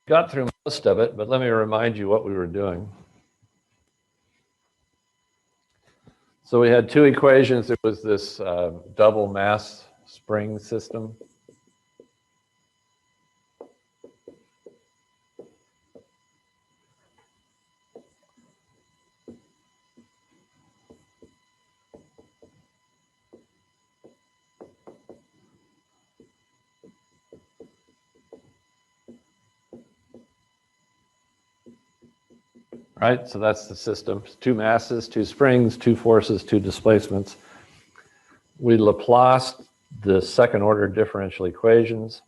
got through most of it, but let me remind you what we were doing. So we had two equations. It was this double mass spring system. Right, so that's the system. Two masses, two springs, two forces, two displacements. We Laplaced the second order differential equations.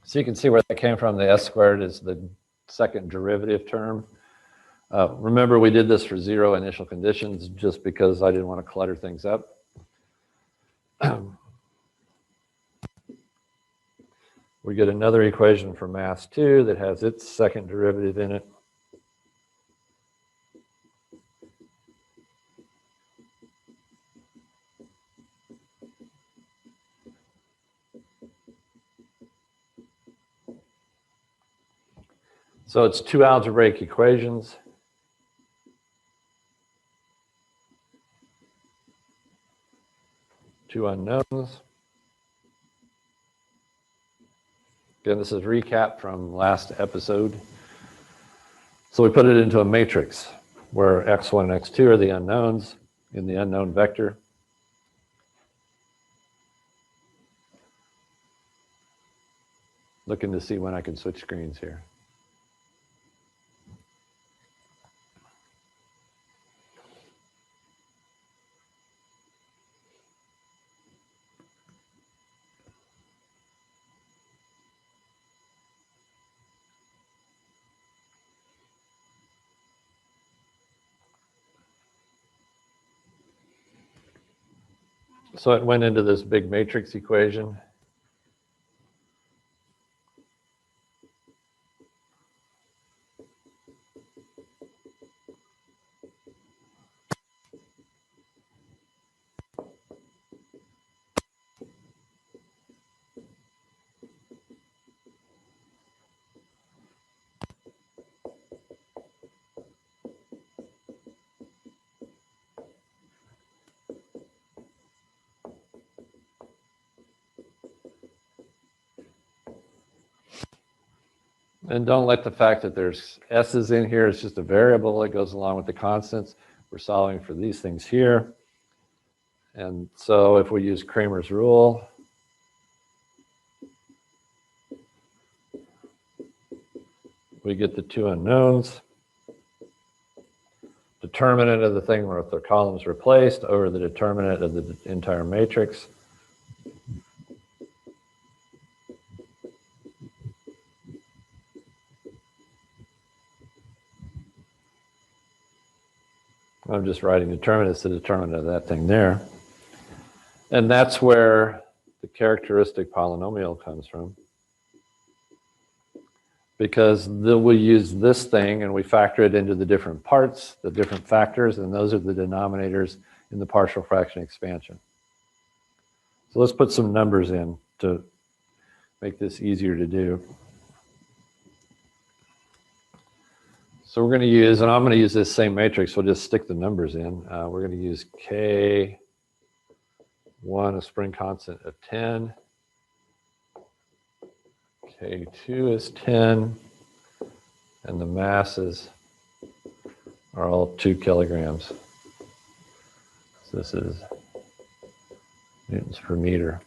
So you can see where that came from. The s squared is the second derivative term. Remember, we did this for zero initial conditions just because I didn't want to clutter things up. We get another equation for mass 2 that has its second derivative in it. So it's two algebraic equations. Two unknowns. Again, this is recap from last episode. So we put it into a matrix where x1 and x2 are the unknowns in the unknown vector. Looking to see when I can switch screens here. So it went into this big matrix equation. And don't let the fact that there's s's in here, it's just a variable that goes along with the constants. We're solving for these things here. And so if we use Cramer's rule, we get the two unknowns. Determinant of the thing where the columns replaced over the determinant of the entire matrix. I'm just writing determinant as the determinant of that thing there. And that's where the characteristic polynomial comes from. Because we use this thing and we factor it into the different parts, the different factors, and those are the denominators in the partial fraction expansion. So let's put some numbers in to make this easier to do. So we're going to use, and I'm going to use this same matrix, we'll just stick the numbers in. We're going to use K1, a spring constant of 10. K2 is 10. And the masses are all 2 kilograms. So this is newtons per meter.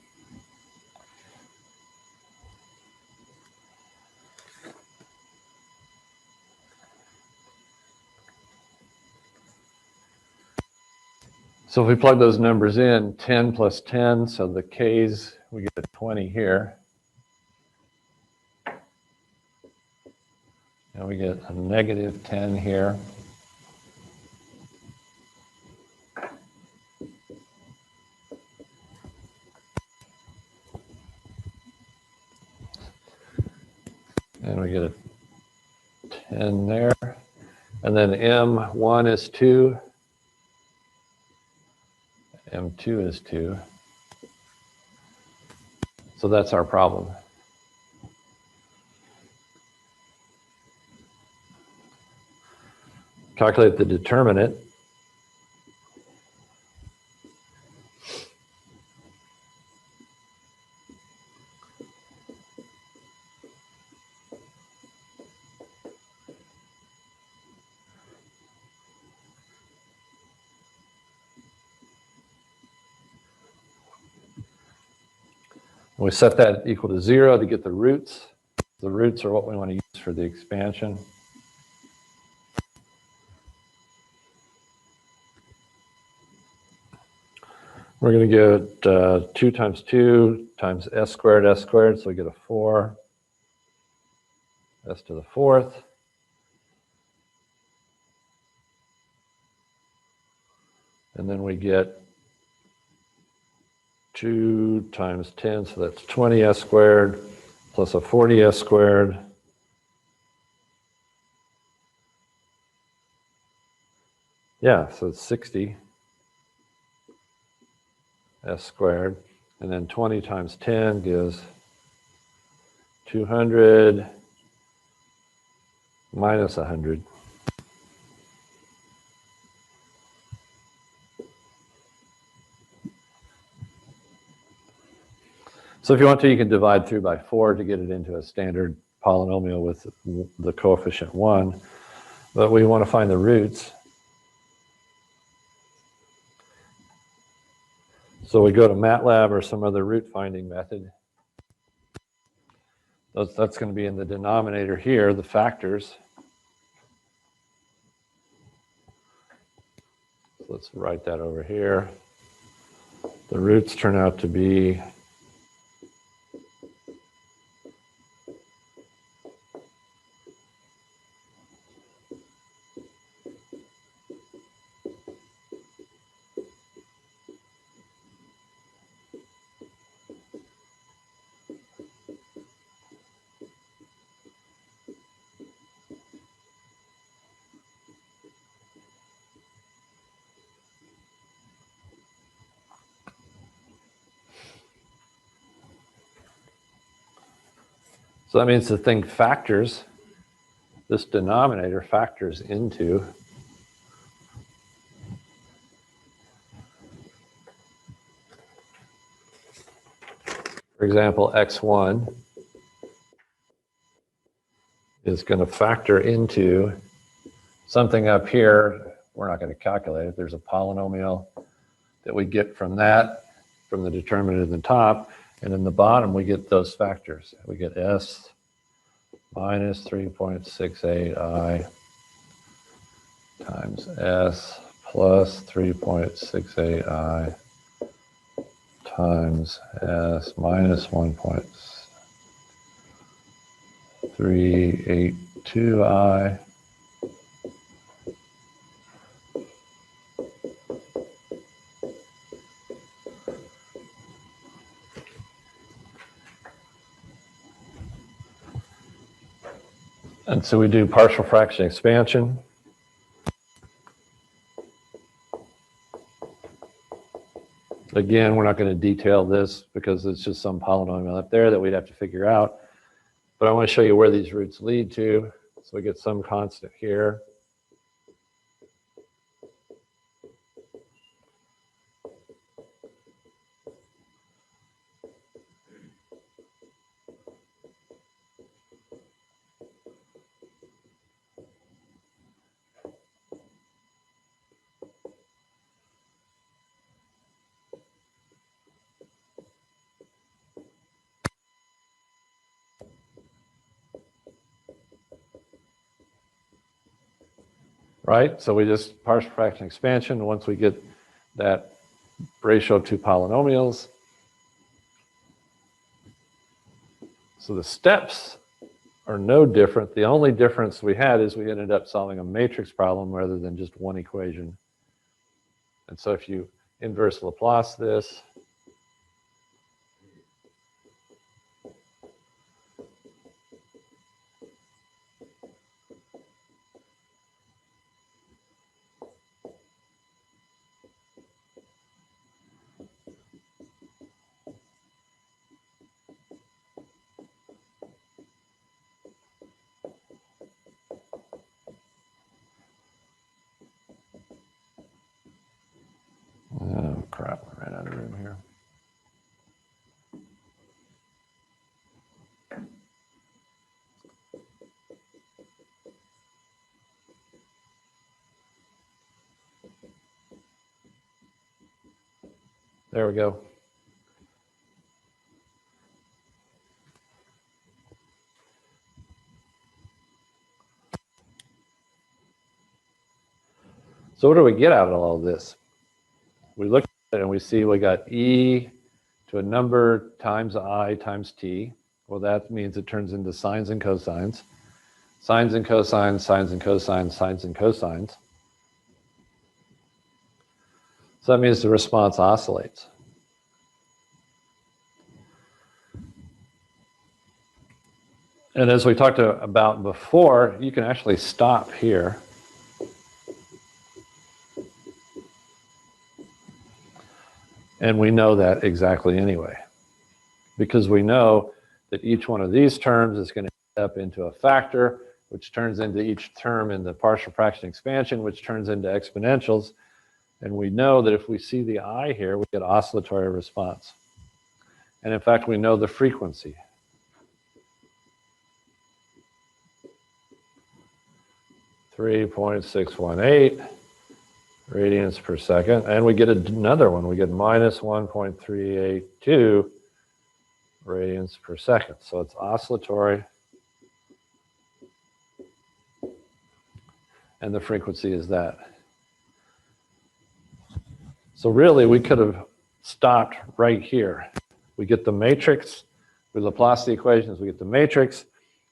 So if we plug those numbers in, 10 plus 10, so the K's, we get a 20 here. And we get a negative 10 here. And we get a 10 there. And then M1 is 2. M2 is 2. So that's our problem. Calculate the determinant. We set that equal to 0 to get the roots. The roots are what we want to use for the expansion. We're going to get 2 times 2 times s squared, so we get a 4, s to the 4th. And then we get 2 times 10, so that's 20s squared, plus a 40s squared. Yeah, so it's 60 s squared. And then 20 times 10 gives 200 minus 100. So if you want to, you can divide through by 4 to get it into a standard polynomial with the coefficient 1. But we want to find the roots. So we go to Matlab or some other root finding method. That's going to be in the denominator here, the factors. So let's write that over here. The roots turn out to be so that means the thing factors, this denominator factors into for example, x1 is going to factor into something up here. We're not going to calculate it. There's a polynomial that we get from that, from the determinant in the top. And in the bottom, we get those factors. We get s minus 3.68i times s plus 3.68i times s minus 1.382i and so we do partial fraction expansion. Again, we're not going to detail this because it's just some polynomial up there that we'd have to figure out. But I want to show you where these roots lead to. So we get some constant here. Right? So we just partial fraction expansion. Once we get that ratio of two polynomials. So the steps are no different. The only difference we had is we ended up solving a matrix problem rather than just one equation. And so if you inverse Laplace this, There we go. So what do we get out of all of this? We look at it and we see we got e to a number times I times t. Well, that means it turns into sines and cosines. Sines and cosines, sines and cosines, sines and cosines. So that means the response oscillates. And as we talked about before, you can actually stop here. And we know that exactly anyway, because we know that each one of these terms is going to end up into a factor, which turns into each term in the partial fraction expansion, which turns into exponentials. And we know that if we see the I here, we get oscillatory response. And in fact, we know the frequency. .618 radians per second. And we get another one. We get minus 1.382 radians per second. So it's oscillatory. And the frequency is that. So really, we could have stopped right here. We get the matrix, we Laplace the equations, we get the matrix,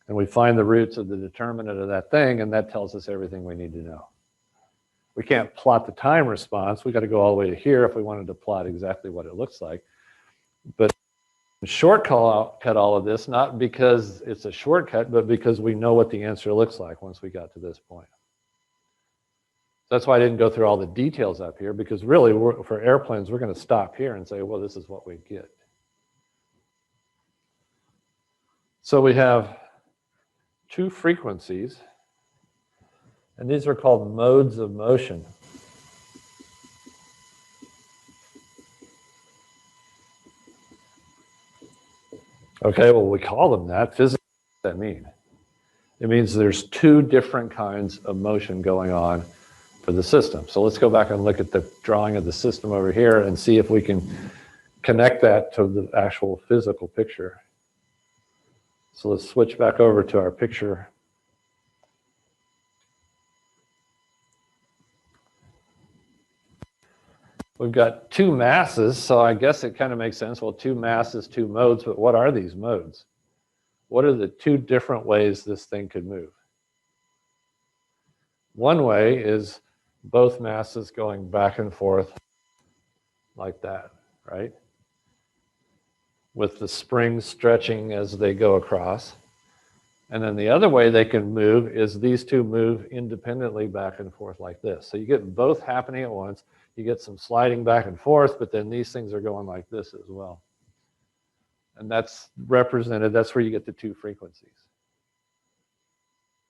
and we find the roots of the determinant of that thing, and that tells us everything we need to know. We can't plot the time response. We got to go all the way to here if we wanted to plot exactly what it looks like. But shortcut all of this, not because it's a shortcut, but because we know what the answer looks like once we got to this point. That's why I didn't go through all the details up here, because really, for airplanes, we're going to stop here and say, well, this is what we get. So we have two frequencies, and these are called modes of motion. Okay, well, we call them that. Physically, what does that mean? It means there's two different kinds of motion going on for the system. So let's go back and look at the drawing of the system over here and see if we can connect that to the actual physical picture. So let's switch back over to our picture. We've got two masses, so I guess it kind of makes sense. Well, two masses, two modes, but what are these modes? What are the two different ways this thing could move? One way is both masses going back and forth like that, right? With the springs stretching as they go across. And then the other way they can move is these two move independently back and forth like this. So you get both happening at once. You get some sliding back and forth, but then these things are going like this as well. And that's represented, that's where you get the two frequencies.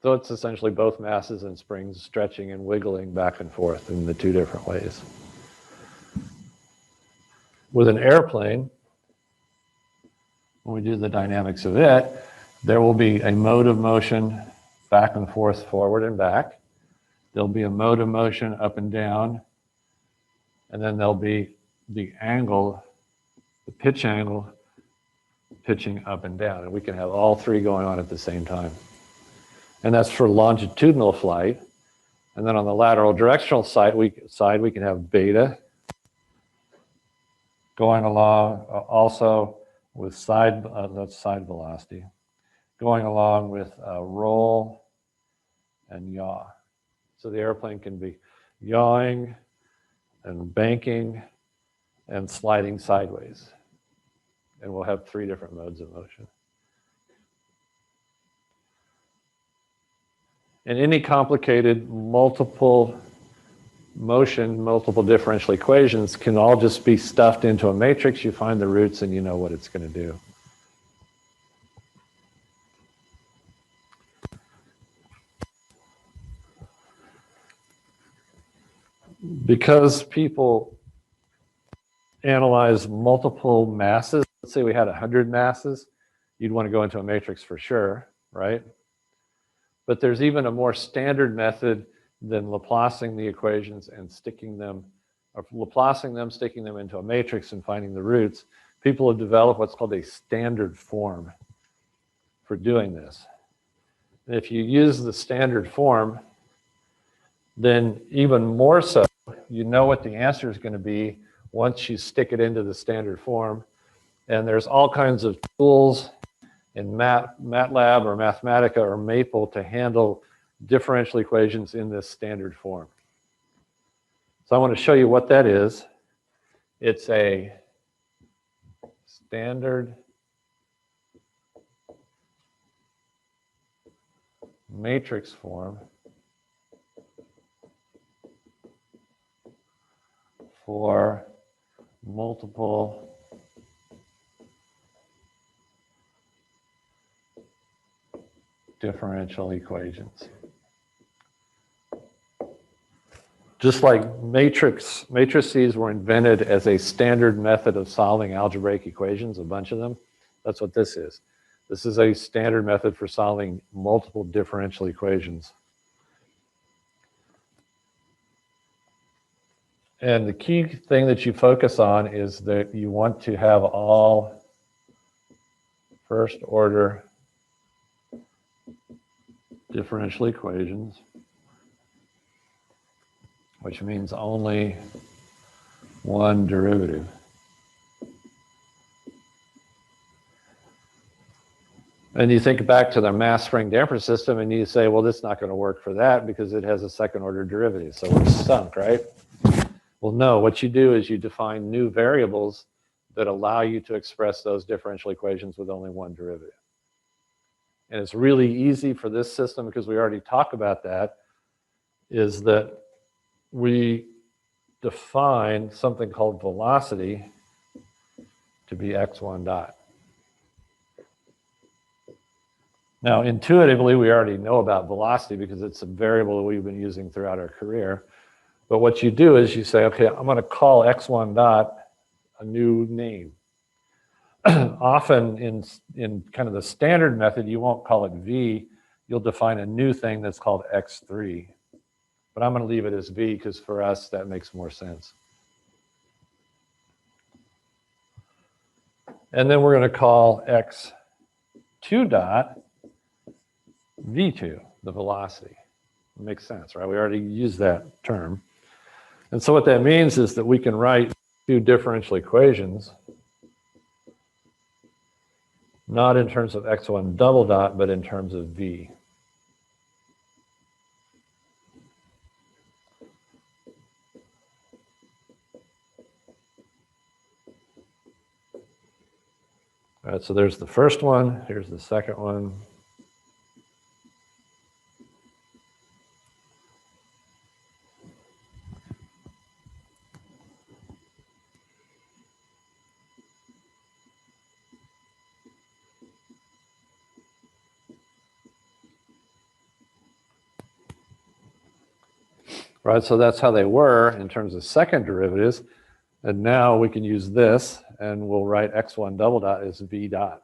So it's essentially both masses and springs stretching and wiggling back and forth in the two different ways. With an airplane, when we do the dynamics of it, there will be a mode of motion back and forth, forward and back. There'll be a mode of motion up and down. And then there'll be the angle, the pitch angle, pitching up and down. And we can have all three going on at the same time. And that's for longitudinal flight. And then on the lateral directional side, we can have beta going along also with side, that's side velocity, going along with roll and yaw. So the airplane can be yawing and banking and sliding sideways. And we'll have three different modes of motion. And any complicated multiple motion, multiple differential equations can all just be stuffed into a matrix. You find the roots and you know what it's going to do. Because people analyze multiple masses, let's say we had 100 masses, you'd want to go into a matrix for sure, right? But there's even a more standard method than Laplacing the equations and sticking them of Laplacing them, sticking them into a matrix and finding the roots, people have developed what's called a standard form for doing this. And if you use the standard form, then even more so, you know what the answer is going to be once you stick it into the standard form. And there's all kinds of tools in Matlab or Mathematica or Maple to handle differential equations in this standard form. So I want to show you what that is. It's a standard matrix form for multiple differential equations. Just like matrices were invented as a standard method of solving algebraic equations, a bunch of them, that's what this is. This is a standard method for solving multiple differential equations. And the key thing that you focus on is that you want to have all first order differential equations, which means only one derivative. And you think back to the mass spring damper system and you say, well, this is not going to work for that because it has a second order derivative, so we're sunk, right? Well, no, what you do is you define new variables that allow you to express those differential equations with only one derivative. And it's really easy for this system, because we already talked about that, is that we define something called velocity to be x1 dot. Now, intuitively, we already know about velocity because it's a variable that we've been using throughout our career. But what you do is you say, okay, I'm going to call x1 dot a new name. Often in kind of the standard method, you won't call it v. You'll define a new thing that's called x3. But I'm going to leave it as v because for us, that makes more sense. And then we're going to call x2 dot v2, the velocity. It makes sense, right? We already used that term. And so what that means is that we can write two differential equations, not in terms of x1 double dot, but in terms of v. All right, so there's the first one, here's the second one. Right, so that's how they were in terms of second derivatives. And now we can use this, and we'll write x1 double dot as v dot.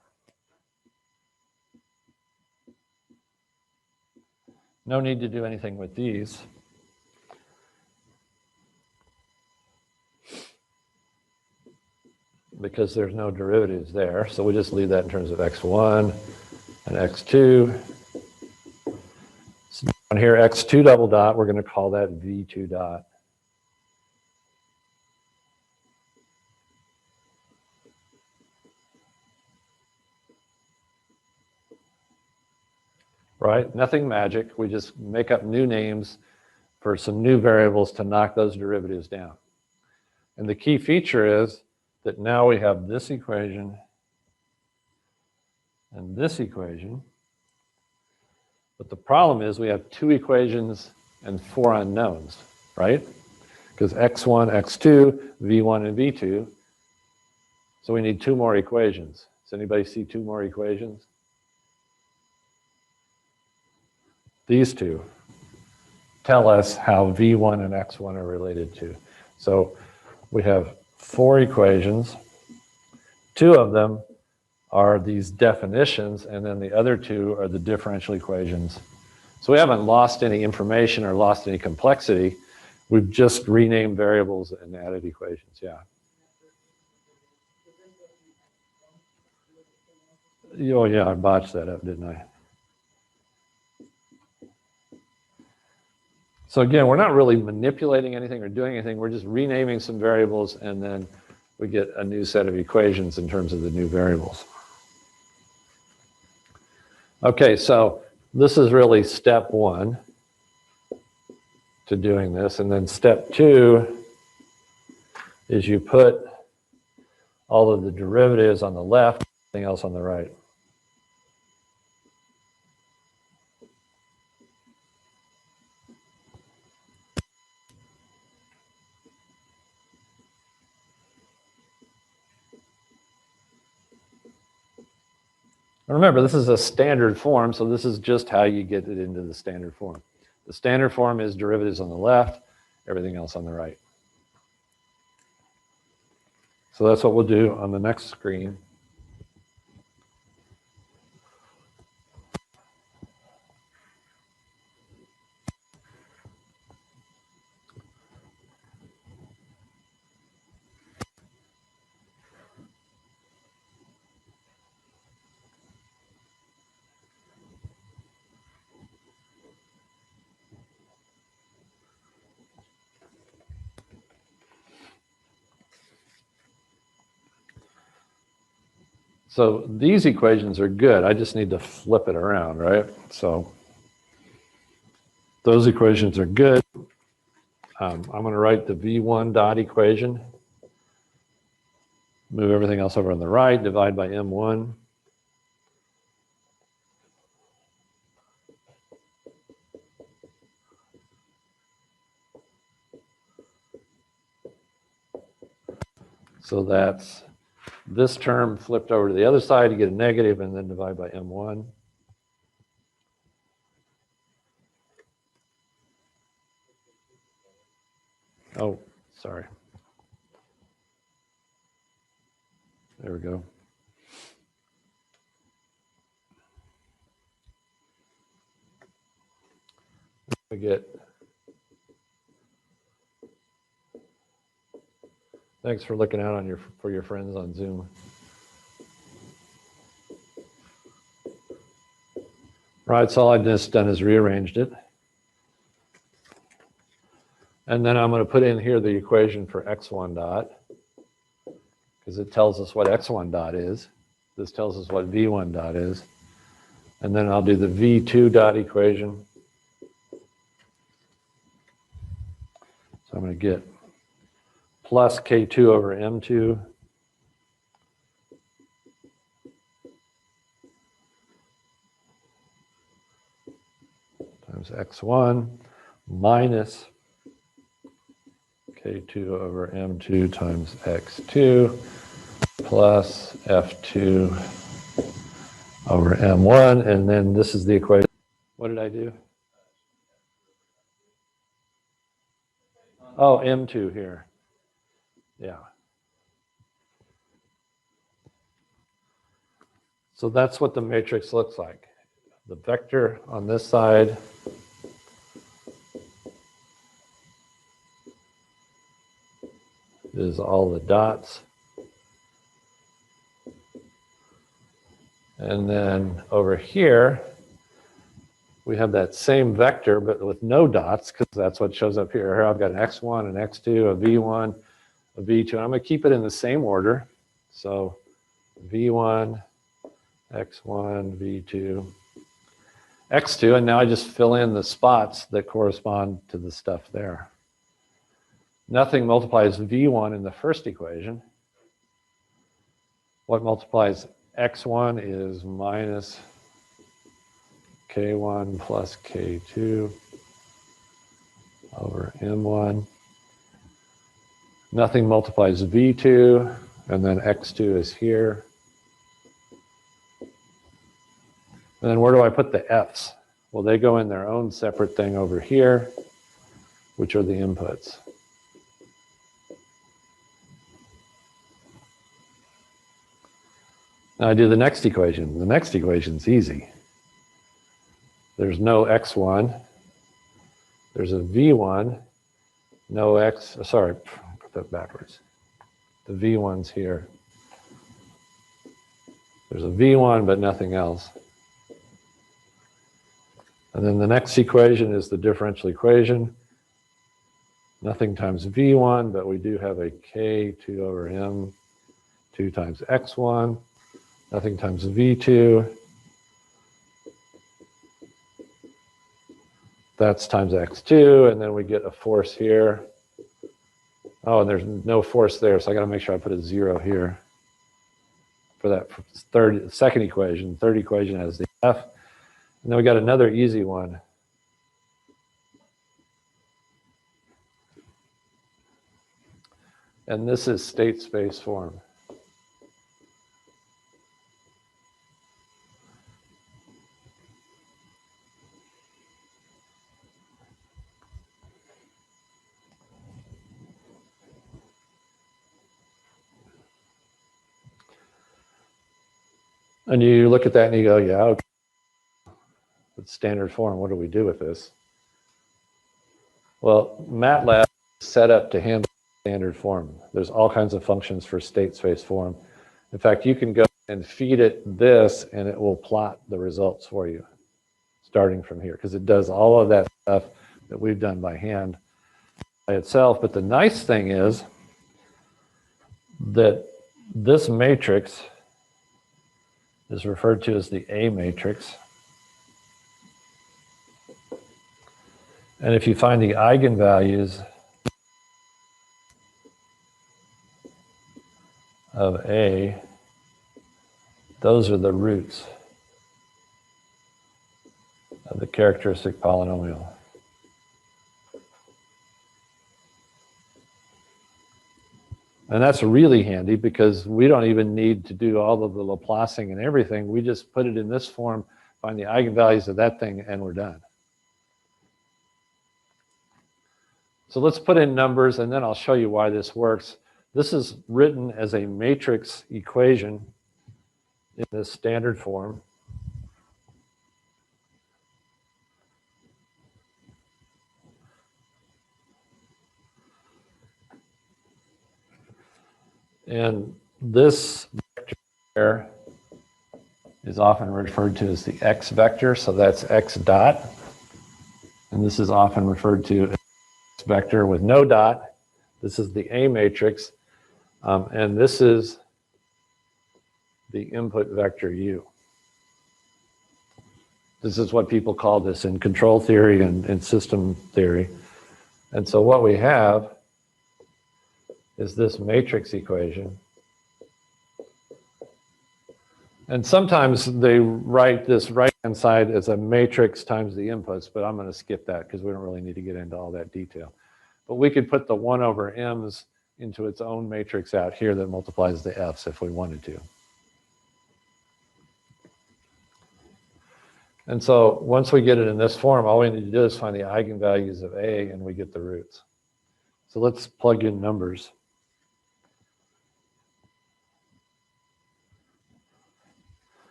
No need to do anything with these. Because there's no derivatives there. So we just leave that in terms of x1 and x2. So down here, x2 double dot, we're going to call that v2 dot. Right? Nothing magic. We just make up new names for some new variables to knock those derivatives down. And the key feature is that now we have this equation and this equation. But the problem is we have two equations and four unknowns, right? Because x1, x2, v1, and v2. So we need two more equations. Does anybody see two more equations? These two tell us how v1 and x1 are related to. So we have four equations. Two of them are these definitions, and then the other two are the differential equations. So we haven't lost any information or lost any complexity. We've just renamed variables and added equations, yeah. Oh yeah, I botched that up, didn't I? So again, we're not really manipulating anything or doing anything. We're just renaming some variables, and then we get a new set of equations in terms of the new variables. Okay, so this is really step one to doing this. And then step two is you put all of the derivatives on the left, everything else on the right. Remember, this is a standard form, so this is just how you get it into the standard form. The standard form is derivatives on the left, everything else on the right. So that's what we'll do on the next screen. So these equations are good. I just need to flip it around, right? So those equations are good. I'm going to write the V1 dot equation. Move everything else over on the right, divide by M1. So that's this term flipped over to the other side to get a negative, and then divide by M1. Oh, sorry. There we go. We get, thanks for looking out on for your friends on Zoom. Right, so all I've just done is rearranged it. And then I'm going to put in here the equation for x1 dot, because it tells us what x1 dot is. This tells us what v1 dot is. And then I'll do the v2 dot equation. So I'm going to get plus k2 over m2 times x1 minus k2 over m2 times x2 plus f2 over m1, and then this is the equation. What did I do? Oh, m2 here. Yeah. So that's what the matrix looks like. The vector on this side is all the dots. And then over here, we have that same vector, but with no dots, because that's what shows up here. Here I've got an x1, an x2, a v1, a v2. And I'm going to keep it in the same order. So v1, x1, v2, x2. And now I just fill in the spots that correspond to the stuff there. Nothing multiplies v1 in the first equation. What multiplies x1 is minus k1 plus k2 over m1. Nothing multiplies v2, and then x2 is here. And then where do I put the f's? Well, they go in their own separate thing over here, which are the inputs. Now I do the next equation. The next equation is easy. There's no x1. There's a v1. no x, sorry, put that backwards. The v1's here. There's a v1, but nothing else. And then the next equation is the differential equation. Nothing times v1, but we do have a k2 over m, 2 times x1. Nothing times v2. That's times x2, and then we get a force here. Oh, and there's no force there, so I got to make sure I put a 0 here for that second equation. Third equation has the f. And then we got another easy one. And this is state space form. And you look at that and you go, yeah, okay. It's standard form. What do we do with this? Well, Matlab is set up to handle standard form. There's all kinds of functions for state space form. In fact, you can go and feed it this and it will plot the results for you starting from here, because it does all of that stuff that we've done by hand by itself. But the nice thing is that this matrix is referred to as the A matrix. And if you find the eigenvalues of A, those are the roots of the characteristic polynomial. And that's really handy because we don't even need to do all of the Laplacing and everything. We just put it in this form, find the eigenvalues of that thing, and we're done. So let's put in numbers, and then I'll show you why this works. This is written as a matrix equation in this standard form. And this vector here is often referred to as the x vector, so that's x dot. And this is often referred to as x vector with no dot. This is the A matrix, and this is the input vector u. This is what people call this in control theory and system theory. And so what we have is this matrix equation. And sometimes they write this right-hand side as a matrix times the inputs, but I'm going to skip that because we don't really need to get into all that detail. But we could put the 1 over m's into its own matrix out here that multiplies the f's if we wanted to. And so once we get it in this form, all we need to do is find the eigenvalues of A and we get the roots. So let's plug in numbers.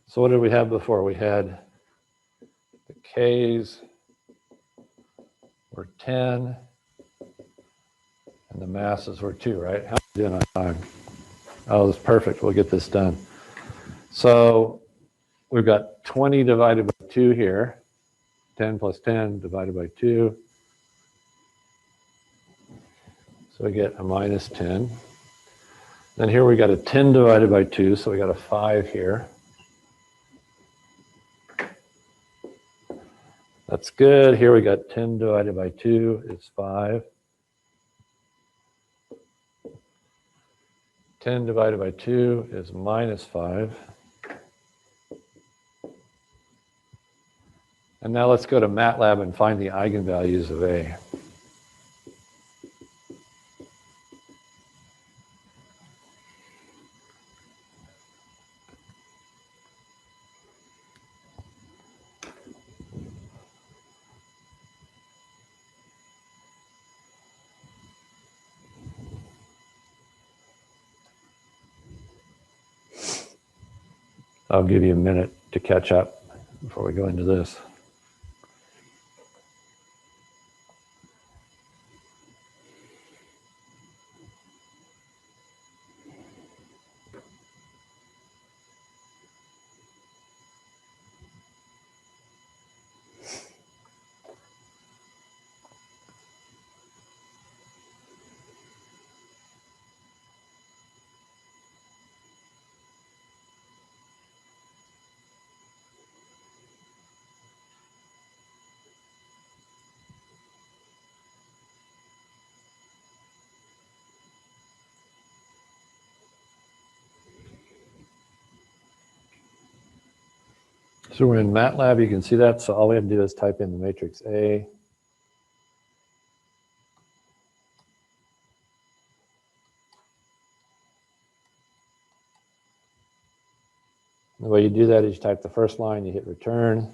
So what did we have before? We had the K's were 10 and the masses were 2, right? How are we doing on time? Oh, that's perfect. We'll get this done. So we've got 20 divided by 2 here. 10 plus 10 divided by 2. So we get a minus 10. Then here we got a 10 divided by 2, so we got a 5 here. That's good. Here we got 10 divided by 2 is 5. 10 divided by 2 is minus 5. And now let's go to Matlab and find the eigenvalues of A. I'll give you a minute to catch up before we go into this. So we're in Matlab, you can see that. So all we have to do is type in the matrix A. The way you do that is you type the first line, you hit return.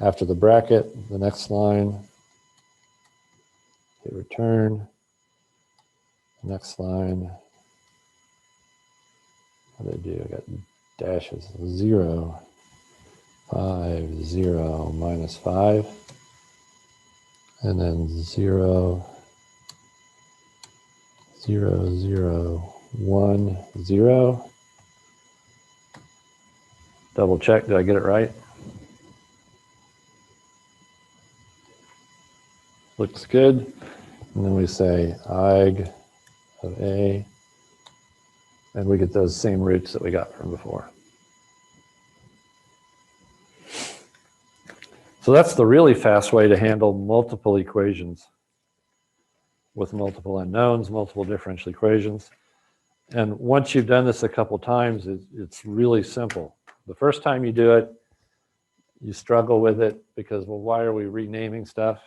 After the bracket, the next line, hit return. Next line, what did I do? I got dashes, 0, 5, 0, minus 5, and then 0, 0, 0, 1, 0. Double check, did I get it right? Looks good. And then we say eig of A, and we get those same roots that we got from before. So that's the really fast way to handle multiple equations with multiple unknowns, multiple differential equations. And once you've done this a couple times, it's really simple. The first time you do it, you struggle with it because, well, why are we renaming stuff?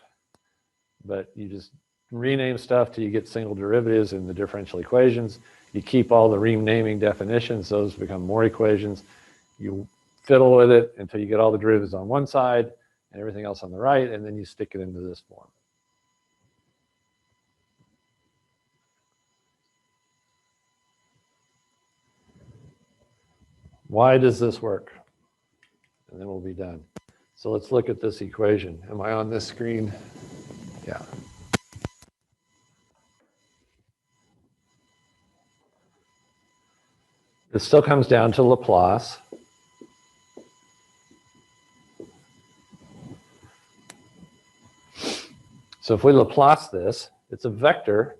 But you just rename stuff till you get single derivatives in the differential equations. You keep all the renaming definitions, those become more equations. You fiddle with it until you get all the derivatives on one side and everything else on the right, and then you stick it into this form. Why does this work? And then we'll be done. So let's look at this equation. Am I on this screen? Yeah. It still comes down to Laplace. So if we Laplace this, it's a vector,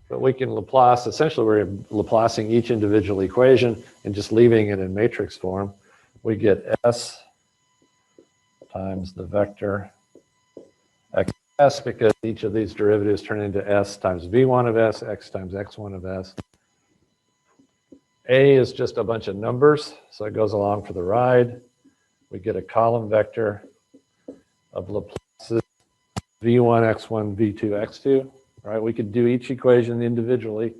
but we can Laplace, essentially we're Laplacing each individual equation and just leaving it in matrix form. We get S times the vector xs, because each of these derivatives turn into S times V1 of S, X times X1 of S. A is just a bunch of numbers, so it goes along for the ride. We get a column vector of Laplace's V1, X1, V2, X2, right? We could do each equation individually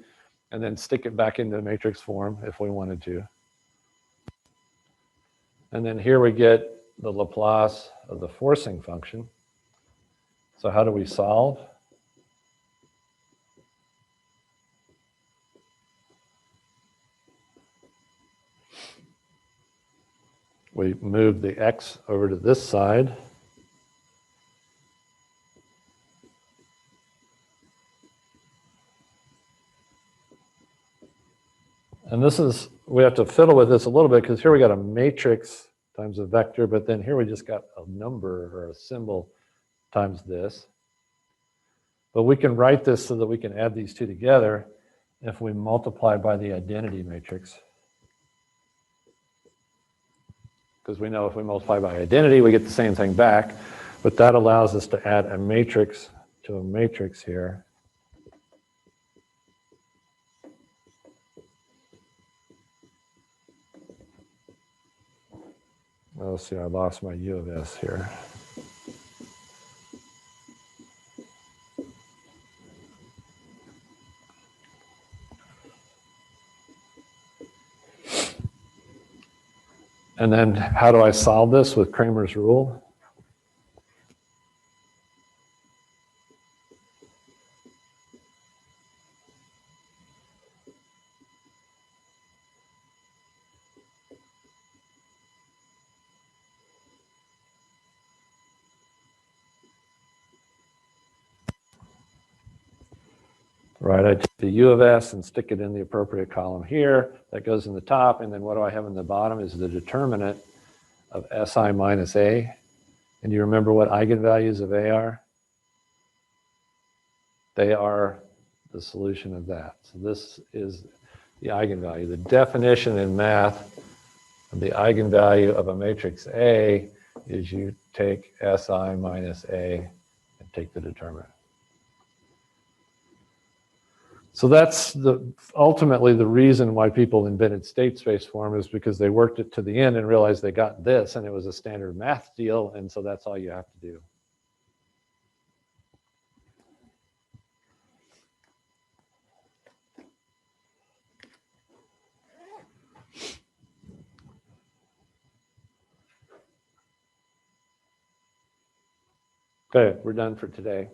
and then stick it back into matrix form if we wanted to. And then here we get the Laplace of the forcing function. So how do we solve? We move the X over to this side. And this is, we have to fiddle with this a little bit because here we got a matrix times a vector, but then here we just got a number or a symbol times this. But we can write this so that we can add these two together if we multiply by the identity matrix. Because we know if we multiply by identity, we get the same thing back, but that allows us to add a matrix to a matrix here. Oh, see, I lost my U of S here. And then how do I solve this with Cramer's rule? Right, I take the U of S and stick it in the appropriate column here. That goes in the top, and then what do I have in the bottom is the determinant of Si minus A. And you remember what eigenvalues of A are? They are the solution of that. So this is the eigenvalue. The definition in math of the eigenvalue of a matrix A is you take Si minus A and take the determinant. So that's ultimately the reason why people invented state space form, is because they worked it to the end and realized they got this, and it was a standard math deal, and so that's all you have to do. Okay, we're done for today.